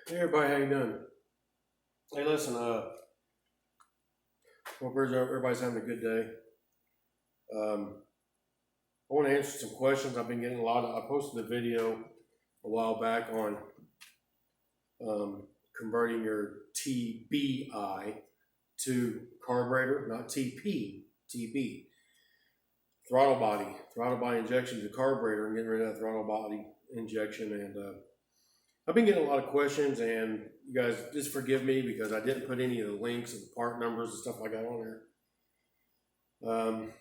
Hey everybody, how you doing? Hey, listen, hope everybody's having a good day. I want to answer some questions. I've been getting a lot of. I posted a video a while back on converting your TBI to carburetor, not TP, TB, throttle body injection to carburetor, and getting rid of that throttle body injection. And I've been getting a lot of questions, and you guys just forgive me because I didn't put any of the links and the part numbers and stuff like that on there.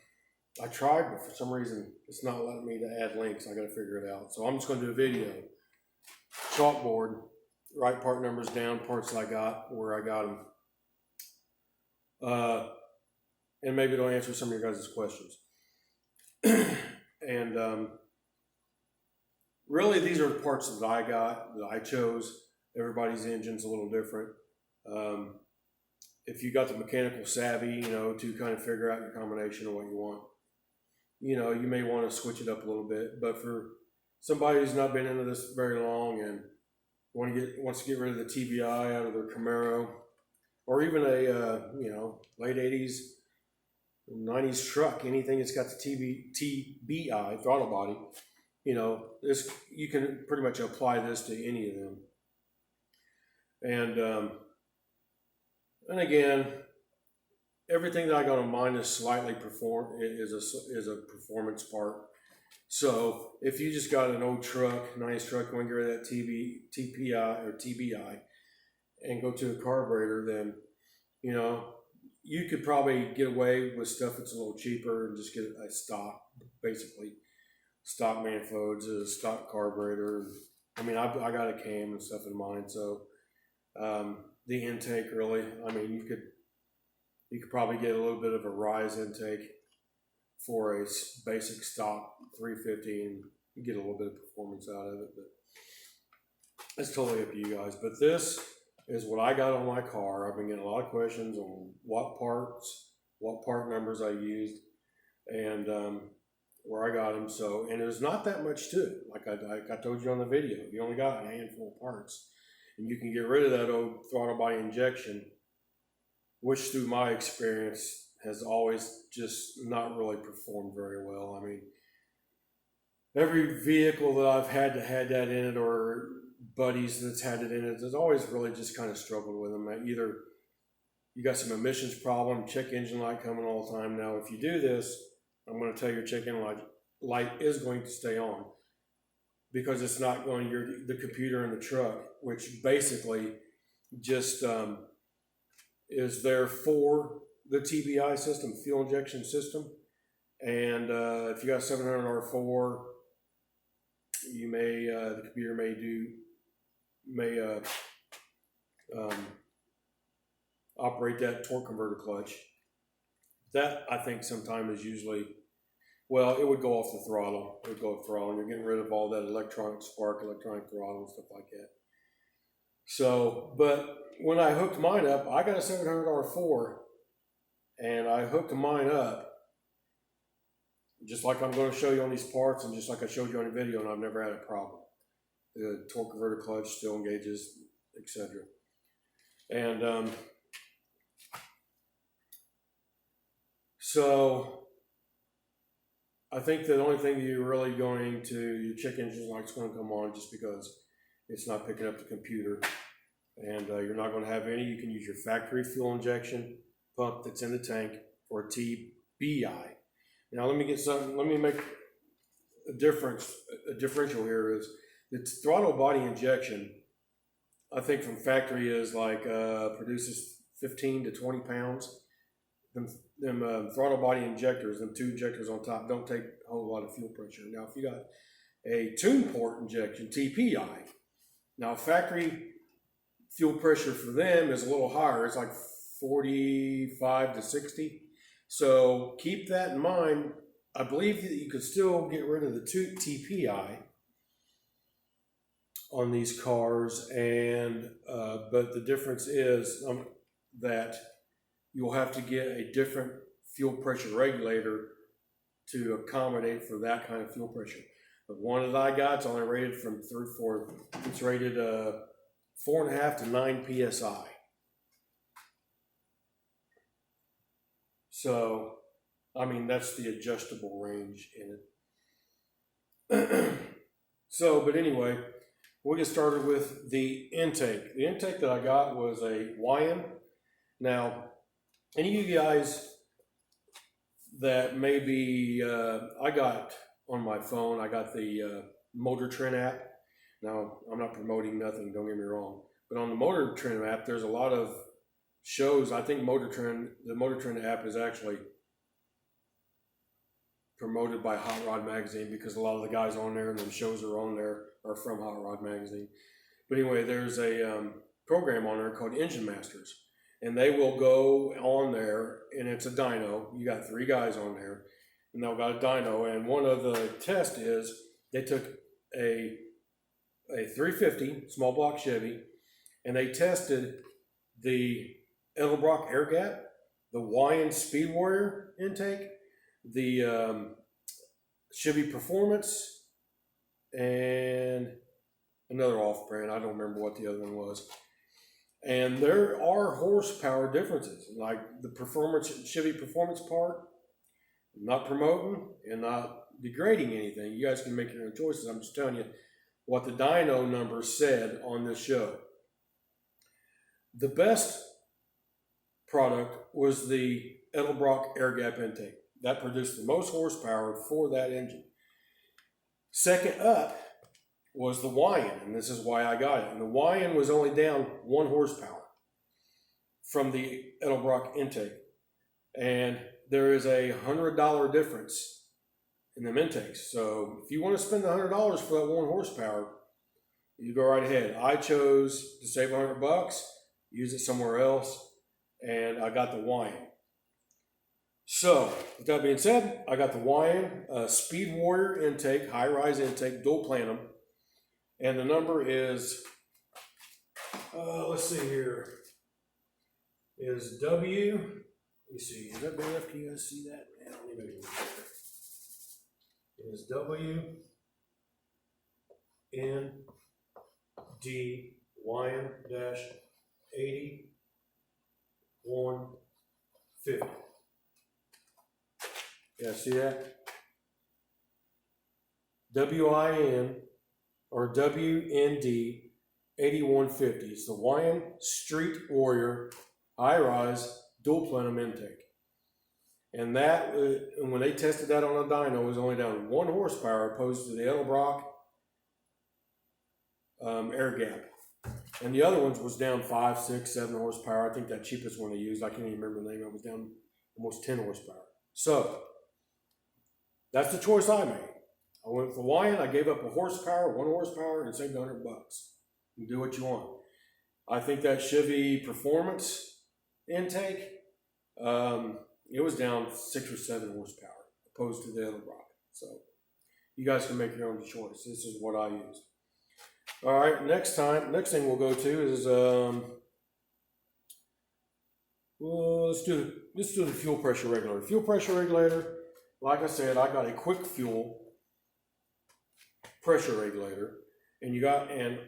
I tried, but for some reason it's not letting me to add links. I got to figure it out. So I'm just going to do a video, chalkboard, write part numbers down, parts I got, where I got them, and maybe it'll answer some of your guys' questions. And really, these are the parts that I got, that I chose. Everybody's engine's a little different. If you got the mechanical savvy, to kind of figure out your combination of what you want, you may want to switch it up a little bit. But for somebody who's not been into this very long and wants to get rid of the TBI out of their Camaro, or even a late 80s, 90s truck, anything that's got the TBI throttle body, this, you can pretty much apply this to any of them. And again, everything that I got on mine is slightly is a performance part. So if you just got an old truck, nice truck, you want to get rid of that TPI or TBI and go to a carburetor, then you could probably get away with stuff that's a little cheaper and just get a stock, basically stock manifolds, a stock carburetor. I mean, I got a cam and stuff in mind, so the intake, really, I mean, you could probably get a little bit of a rise intake for a basic stock 350 and get a little bit of performance out of it, but it's totally up to you guys. But this is what I got on my car. I've been getting a lot of questions on what parts, what part numbers I used, and where I got them. So, and there's not that much to it. Like I told you on the video, you only got a handful of parts, and you can get rid of that old throttle body injection, which through my experience has always just not really performed very well. I mean, every vehicle that I've had that in it, or buddies that's had it in it, has always really just kind of struggled with them. Either you got some emissions problem, check engine light coming all the time. Now, if you do this, I'm going to tell you your check engine light is going to stay on, because it's not going the computer in the truck, which basically just is there for the TBI system, fuel injection system. And if you got 700 R4, you may the computer may operate that torque converter clutch. That, I think, sometimes is usually, well, it would go off the throttle. It would go off throttle, and you're getting rid of all that electronic spark, electronic throttle, and stuff like that. So, but when I hooked mine up, I got a 700 R4, and I hooked mine up just like I'm going to show you on these parts, and just like I showed you on the video, and I've never had a problem. The torque converter clutch still engages, etc. And so I think the only thing you're really going to, your check engine light's going to come on just because it's not picking up the computer. And you're not going to have any. You can use your factory fuel injection pump that's in the tank for a TBI. Now let me make a differential here is the throttle body injection, I think from factory is like produces 15 to 20 pounds. Them throttle body injectors, them two injectors on top, don't take a whole lot of fuel pressure. Now if you got a tune port injection, TPI, now factory fuel pressure for them is a little higher. It's like 45 to 60. So keep that in mind. I believe that you could still get rid of the TPI on these cars, and but the difference is that you'll have to get a different fuel pressure regulator to accommodate for that kind of fuel pressure. The one that I got is only rated from 3 4. It's rated 4.5 to 9 psi. So, I mean, that's the adjustable range in it. So, but anyway, we'll get started with the intake. The intake that I got was a YN. Now, any of you guys that maybe, I got on my phone, I got the Motor Trend app. Now, I'm not promoting nothing, don't get me wrong. But on the Motor Trend app, there's a lot of shows. I think the Motor Trend app is actually promoted by Hot Rod Magazine, because a lot of the guys on there and the shows are on there are from Hot Rod Magazine. But anyway, there's a program on there called Engine Masters, and they will go on there, and it's a dyno. You got 3 guys on there, and they've got a dyno, and one of the tests is they took a 350 small block Chevy, and they tested the Edelbrock air gap, the YN Speed Warrior intake, the Chevy Performance, and another off-brand. I don't remember what the other one was. And there are horsepower differences, like the Chevy Performance part. I'm not promoting and not degrading anything. You guys can make your own choices. I'm just telling you what the dyno numbers said on this show. The best product was the Edelbrock air gap intake. That produced the most horsepower for that engine. Second up was the YN, and this is why I got it. And the YN was only down 1 horsepower from the Edelbrock intake. And there is a $100 difference in them intakes. So if you want to spend $100 for that 1 horsepower, you go right ahead. I chose to save $100, use it somewhere else, and I got the YN. So, with that being said, I got the YN Speed Warrior intake, high-rise intake, dual platinum, and the number is, let's see here, is W, let me see, is that big enough? Can you guys see that? Yeah, let me make it bigger. It is W N D YN dash 8150. Yeah, see that? WIN or WND 8150. It's the YN Street Warrior High Rise Dual Plenum Intake. And that, and when they tested that on a dyno, it was only down 1 horsepower opposed to the Edelbrock air gap. And the other ones was down 5, 6, 7 horsepower. I think that cheapest one they used, I can't even remember the name, it was down almost 10 horsepower. So, that's the choice I made. I went for YN, I gave up a horsepower, 1 horsepower, and saved $100. You do what you want. I think that Chevy Performance intake, it was down 6 or 7 horsepower opposed to the Edelbrock. So you guys can make your own choice. This is what I used. All right, next thing we'll go to is well, let's do the fuel pressure regulator. Fuel pressure regulator. Like I said, I got a quick fuel pressure regulator, and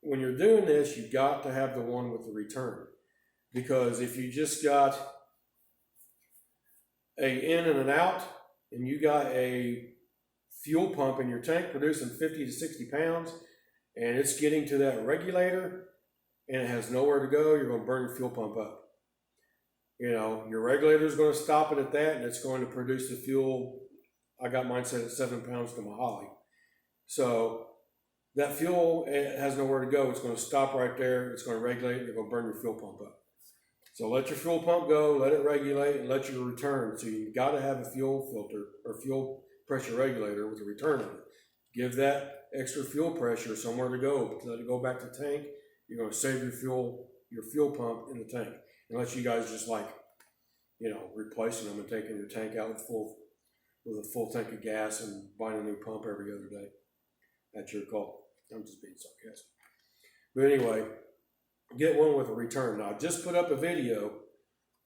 when you're doing this, you got to have the one with the return, because if you just got a in and an out, and you got a fuel pump in your tank producing 50 to 60 pounds, and it's getting to that regulator, and it has nowhere to go, you're going to burn your fuel pump up. You know, your regulator is going to stop it at that, and it's going to produce the fuel. I got mine set at 7 pounds to my Holly. So that fuel, it has nowhere to go. It's going to stop right there. It's going to regulate. You're going to burn your fuel pump up. So let your fuel pump go, let it regulate, and let your return. So you've got to have a fuel filter or fuel pressure regulator with a return on it. Give that extra fuel pressure somewhere to go. Let it go back to the tank. You're going to save your fuel pump in the tank. Unless you guys just like, you know, replacing them and taking your tank out with a full tank of gas and buying a new pump every other day. That's your call. I'm just being sarcastic. But anyway, get one with a return. Now, I just put up a video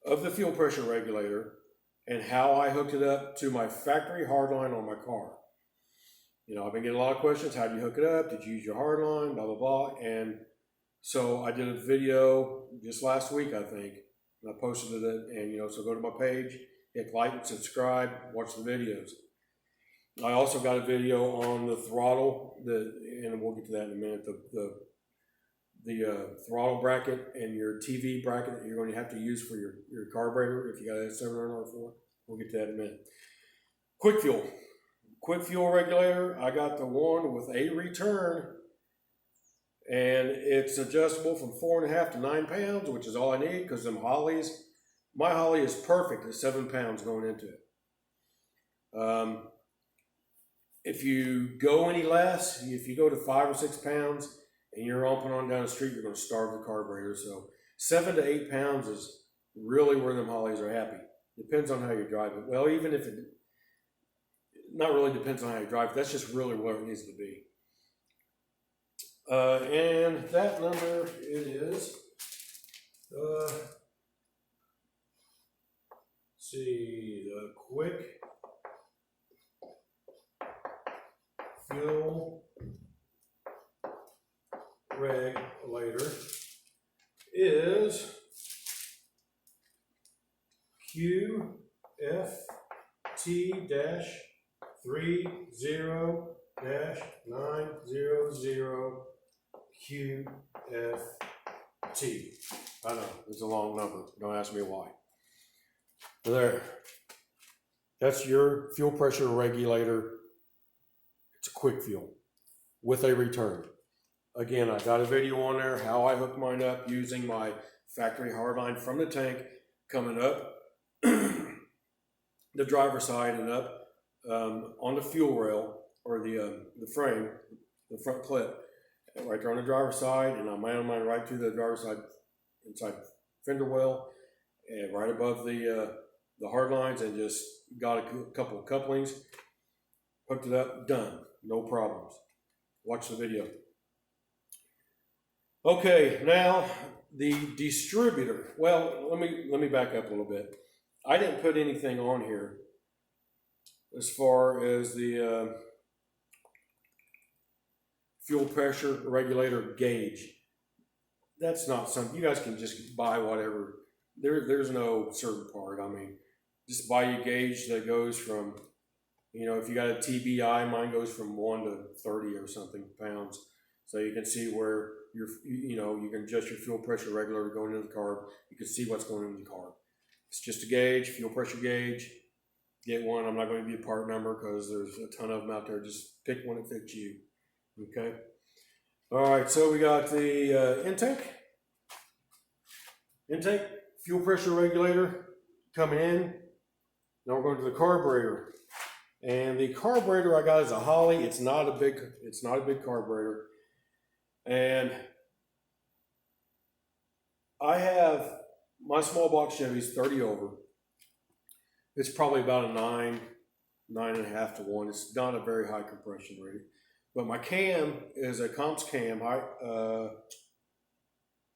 of the fuel pressure regulator and how I hooked it up to my factory hardline on my car. You know, I've been getting a lot of questions. How do you hook it up? Did you use your hardline? Blah, blah, blah. And So I did a video just last week, I think, and I posted it. And so go to my page, hit like and subscribe, watch the videos. I also got a video on the throttle, and we'll get to that in a minute. The throttle bracket and your TV bracket that you're going to have to use for your carburetor if you got a 700R4. We'll get to that in a minute. Quick fuel regulator. I got the one with a return, and it's adjustable from 4.5 to 9 pounds, which is all I need because them Hollies. My Holly is perfect at 7 pounds going into it. If you go any less, if you go to 5 or 6 pounds and you're open on down the street, you're going to starve the carburetor. So 7 to 8 pounds is really where them Hollies are happy. Depends on how you drive it. Well, even if it not really depends on how you drive it, that's just really where it needs to be. And that number, it is, see, the quick fuel regulator is QFT-30-900 QFT. I know, it's a long number. Don't ask me why. There. That's your fuel pressure regulator. It's a quick fuel with a return. Again, I got a video on there how I hook mine up using my factory hardline from the tank coming up the driver's side and up on the fuel rail or the frame, the front clip, right there on the driver's side, and I mount mine right to the driver's side inside fender well and right above the hard lines, and just got a couple of couplings, hooked it up, done, no problems. Watch the video. Okay, now the distributor. Well, let me back up a little bit. I didn't put anything on here as far as the fuel pressure regulator gauge. That's not something you guys can just buy whatever. There's no certain part. I mean, just buy a gauge that goes from, if you got a TBI, mine goes from 1 to 30 or something pounds. So you can see where you can adjust your fuel pressure regulator going into the carb. You can see what's going into the carb. It's just a gauge, fuel pressure gauge. Get one. I'm not going to give you a part number because there's a ton of them out there. Just pick one that fits you. Okay. All right. So we got the intake, fuel pressure regulator coming in. Now we're going to the carburetor, and the carburetor I got is a Holly. It's not a big carburetor, and I have my small block Chevy's 30 over. It's probably about a 9.5 to 1. It's not a very high compression rating. But my cam is a comps cam. I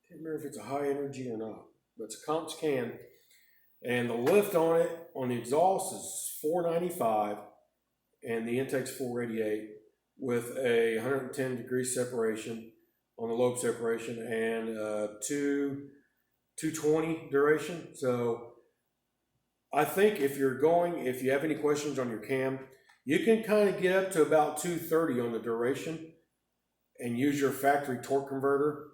can't remember if it's a high energy or not, but it's a comps cam. And the lift on it, on the exhaust, is 495, and the intake's 488 with a 110 degree separation on the lobe separation and 220 duration. So I think if you have any questions on your cam, you can kind of get up to about 230 on the duration and use your factory torque converter.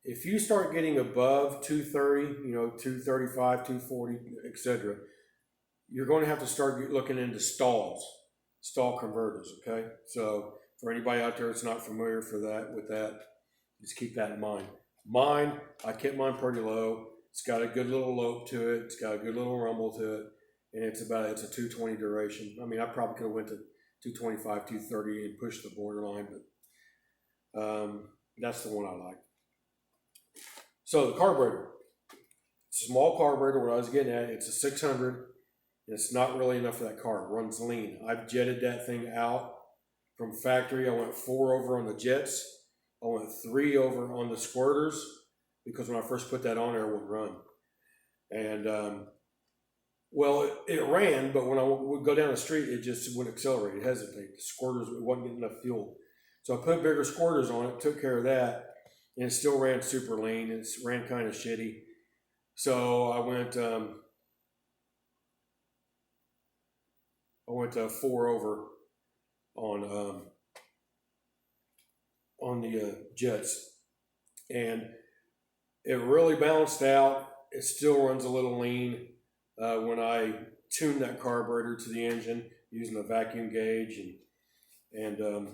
If you start getting above 230, 235, 240, etc., you're going to have to start looking into stall converters, okay? So for anybody out there that's not familiar with that, just keep that in mind. I kept mine pretty low. It's got a good little lope to it. It's got a good little rumble to it. And it's a 220 duration. I mean, I probably could have went to 225, 230 and pushed the borderline, but that's the one I like. So the carburetor, small carburetor, what I was getting at, it's a 600, and it's not really enough for that car. It runs lean. I've jetted that thing out from factory. I went 4 over on the jets. I went 3 over on the squirters because when I first put that on there, it wouldn't run. And, well, it ran, but when I would go down the street, it just wouldn't accelerate. It hesitated. The squirters, it wasn't getting enough fuel. So I put bigger squirters on it, took care of that. and it still ran super lean. It ran kind of shitty. So I went 4 over on the jets, and it really balanced out. It still runs a little lean when I tune that carburetor to the engine using a vacuum gauge and I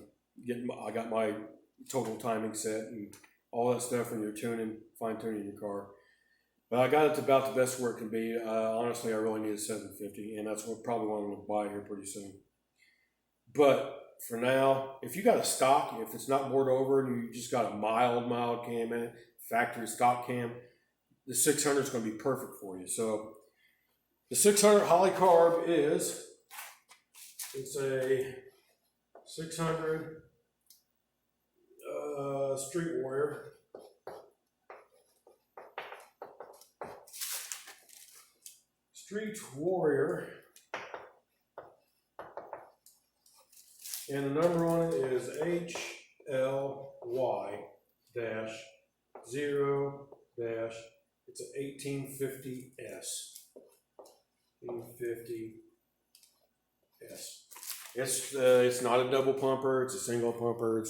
got my total timing set and all that stuff when you're fine tuning your car. But I got it to about the best where it can be. Honestly, I really need a 750, and that's probably what I'm going to buy here pretty soon. But for now, if you got a stock, if it's not bored over and you just got a mild cam in it, factory stock cam, the 600 is going to be perfect for you. So the 600 Holley carb it's a 600 Street Warrior. Street Warrior. And the number on it is HLY-0- it's an 1850S. 1850S. It's not a double pumper, it's a single pumper.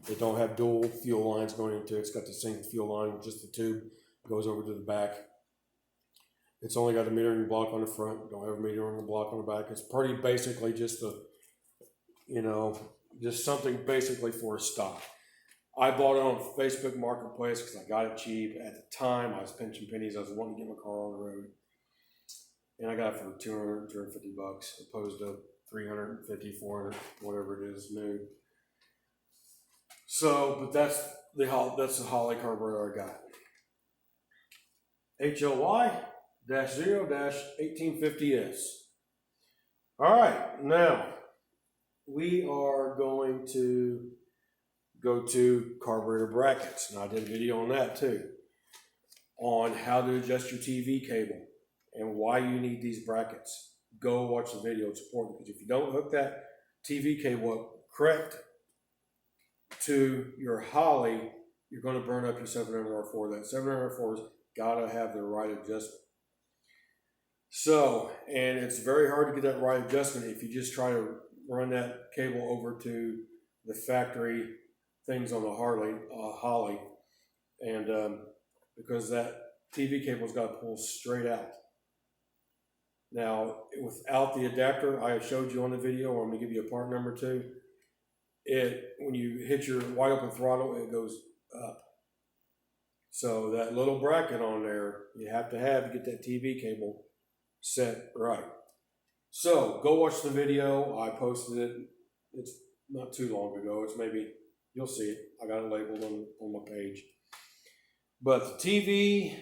It don't have dual fuel lines going into it. It's got the single fuel line, just the tube goes over to the back. It's only got a metering block on the front, don't have a metering block on the back. It's pretty basically just just something basically for a stock. I bought it on Facebook Marketplace because I got it cheap. At the time, I was pinching pennies. I was wanting to get my car on the road. And I got it for $200, $250 opposed to $350, $400, whatever it is new. So, but that's the Holley carburetor I got. HLY-0-1850S. All right, now we are going to go to carburetor brackets. And I did a video on that too, on how to adjust your TV cable and why you need these brackets. Go watch the video, it's important, because if you don't hook that TV cable up correct to your Holley, you're going to burn up your 700R4. That 700R4's got to have the right adjustment. So, and it's very hard to get that right adjustment if you just try to run that cable over to the factory things on the Holley, and because that TV cable's got to pull straight out. Now, without the adapter I showed you on the video, I'm going to give you a part number too. When you hit your wide open throttle, it goes up. So that little bracket on there, you have to get that TV cable set right. So go watch the video. I posted it. It's not too long ago. It's maybe, you'll see it. I got it labeled on my page. But the TV,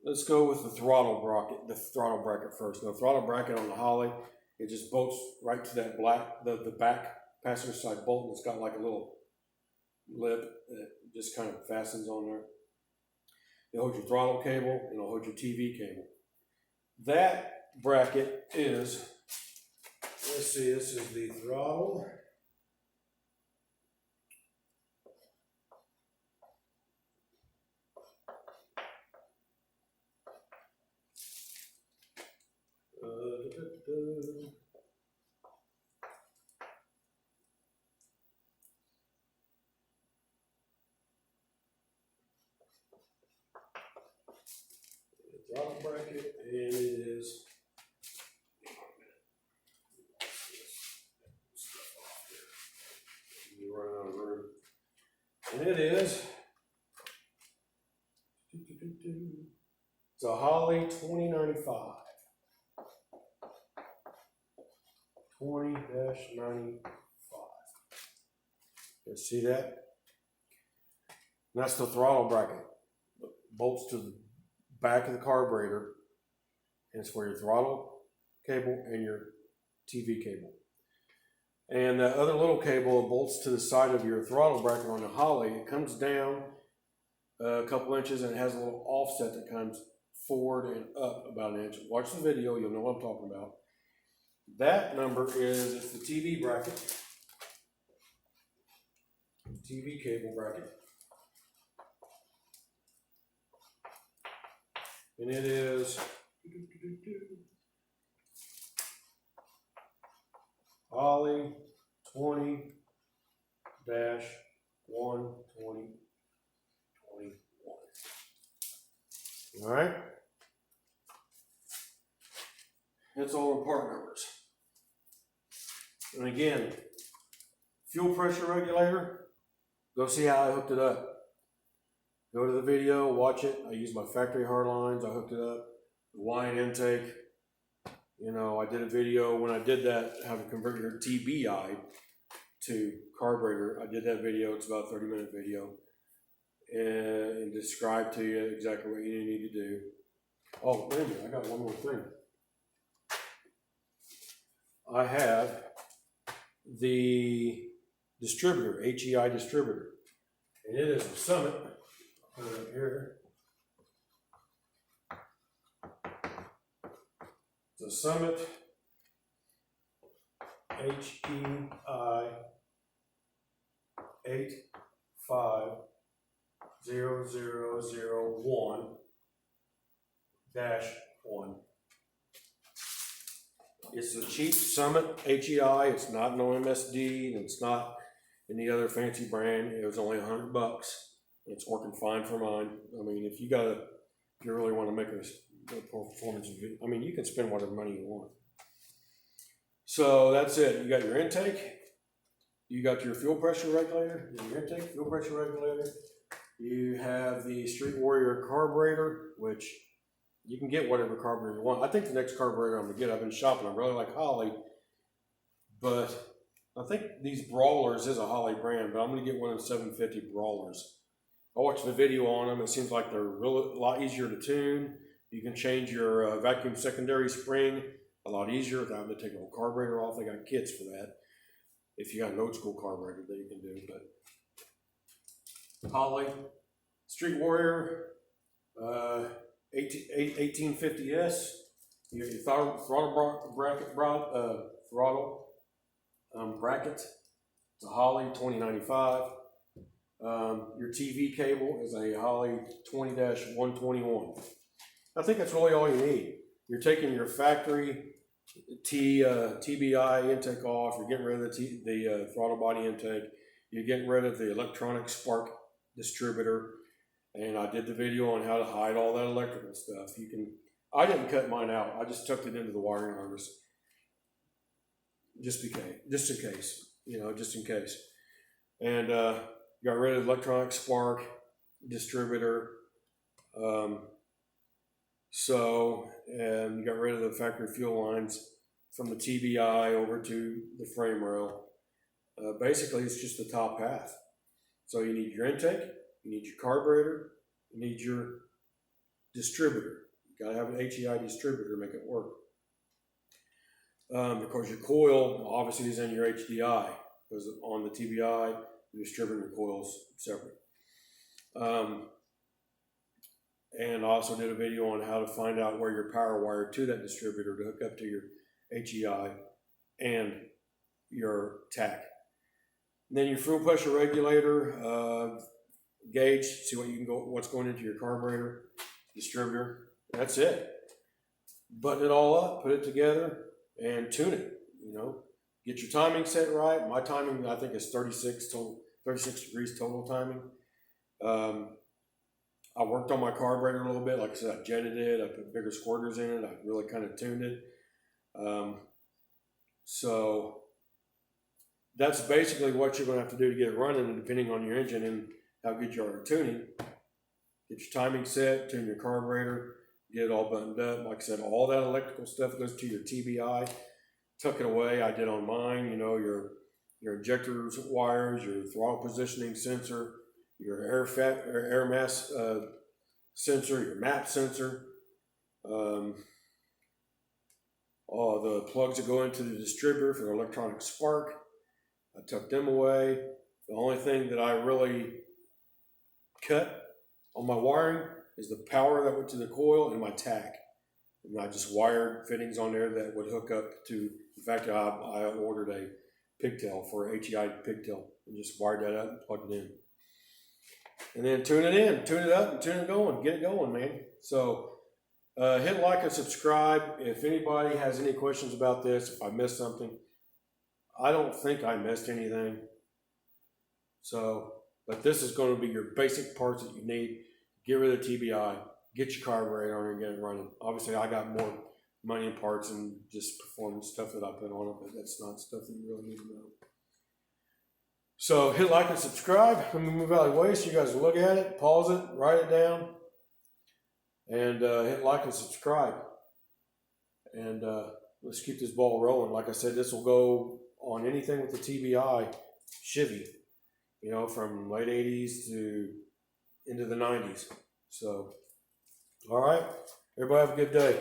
let's go with the throttle bracket first. The throttle bracket on the Holley, it just bolts right to that the back passenger side bolt. It's got like a little lip that just kind of fastens on there. It'll hold your throttle cable and it'll hold your TV cable. That bracket is, let's see, this is the throttle. Throttle bracket, and it is you're running out of room. And it is it's a Holley 2095. 20-95. You see that? And that's the throttle bracket. It bolts to the back of the carburetor, and it's for your throttle cable and your TV cable. And that other little cable bolts to the side of your throttle bracket on the Holley. It comes down a couple inches and it has a little offset that comes forward and up about an inch. Watch the video, you'll know what I'm talking about. That number it's the TV bracket, TV cable bracket. and it is Ollie 20-12021. All right, that's all in part numbers. And again, fuel pressure regulator, go see how I hooked it up. Go to the video, watch it. I used my factory hard lines, I hooked it up. The wine intake, you know, I did a video when I did that, how to convert your TBI to carburetor. I did that video, it's about a 30-minute video. And describe to you exactly what you need to do. Oh, wait a minute, I got one more thing. I have the distributor, HEI distributor, and it is a Summit. I'll put it up here. It's a Summit HEI 85001-1. It's a cheap Summit HEI. It's not no MSD, and it's not any other fancy brand. It was only $100. It's working fine for mine. I mean, if you really want to make a performance video, I mean, you can spend whatever money you want. So that's it. You got your intake. You got your fuel pressure regulator. Your intake, fuel pressure regulator. You have the Street Warrior carburetor, which you can get whatever carburetor you want. I think the next carburetor I'm gonna get, I've been shopping. I really like Holley, but I think these Brawlers is a Holley brand, but I'm gonna get one of the 750 Brawlers. I watched the video on them. It seems like they're a lot easier to tune. You can change your vacuum secondary spring a lot easier without having to take the whole carburetor off. They got kits for that. If you got an old school carburetor that you can do, but Holley, Street Warrior, 1850S. You got your throttle bracket. It's a Holley 2095. Your TV cable is a Holley 20-121. I think that's really all you need. You're taking your factory TBI intake off. You're getting rid of the throttle body intake. You're getting rid of the electronic spark distributor. And I did the video on how to hide all that electrical stuff. I didn't cut mine out. I just tucked it into the wiring harness. Just in case. And got rid of the electronic spark distributor. And you got rid of the factory fuel lines from the TBI over to the frame rail. Basically, it's just the top half. So you need your intake, you need your carburetor, you need your distributor. You gotta have an HEI distributor to make it work. Because your coil obviously is in your HDI, because on the TBI, the distributor coil's separate. And I also did a video on how to find out where your power wire to that distributor to hook up to your HEI and your TAC. And then your fuel pressure regulator, gauge, see what's going into your carburetor, distributor. That's it. Button it all up, put it together, and tune it. Get your timing set right. My timing, I think, is 36 degrees total timing. I worked on my carburetor a little bit. Like I said, I jetted it. I put bigger squirters in it. I really kind of tuned it. So that's basically what you're going to have to do to get it running, and depending on your engine and how good you are at tuning. Get your timing set, tune your carburetor, get it all buttoned up. Like I said, all that electrical stuff goes to your TBI. Tuck it away. I did on mine. Your injector wires, your throttle positioning sensor, your air mass sensor, your map sensor, all the plugs that go into the distributor for the electronic spark. I tucked them away. The only thing that I really cut on my wiring is the power that went to the coil and my TAC. And I just wired fittings on there that would hook up to, in fact, I ordered a pigtail for HEI pigtail and just wired that up and plugged it in. And then tune it up and tune it going, get it going, man. So Hit like and subscribe. If anybody has any questions about this, if I missed something, I don't think I missed anything. So, but this is going to be your basic parts that you need. Get rid of the TBI, get your carburetor and get it running. Obviously, I got more money and parts and just performance stuff that I put on it, but that's not stuff that you really need to know. So hit like and subscribe. Let me move out of the way so you guys look at it, pause it, write it down, and hit like and subscribe. And let's keep this ball rolling. Like I said, this will go on anything with the TBI Chevy, you know, from late 80s to into the 90s. So, all right. Everybody have a good day.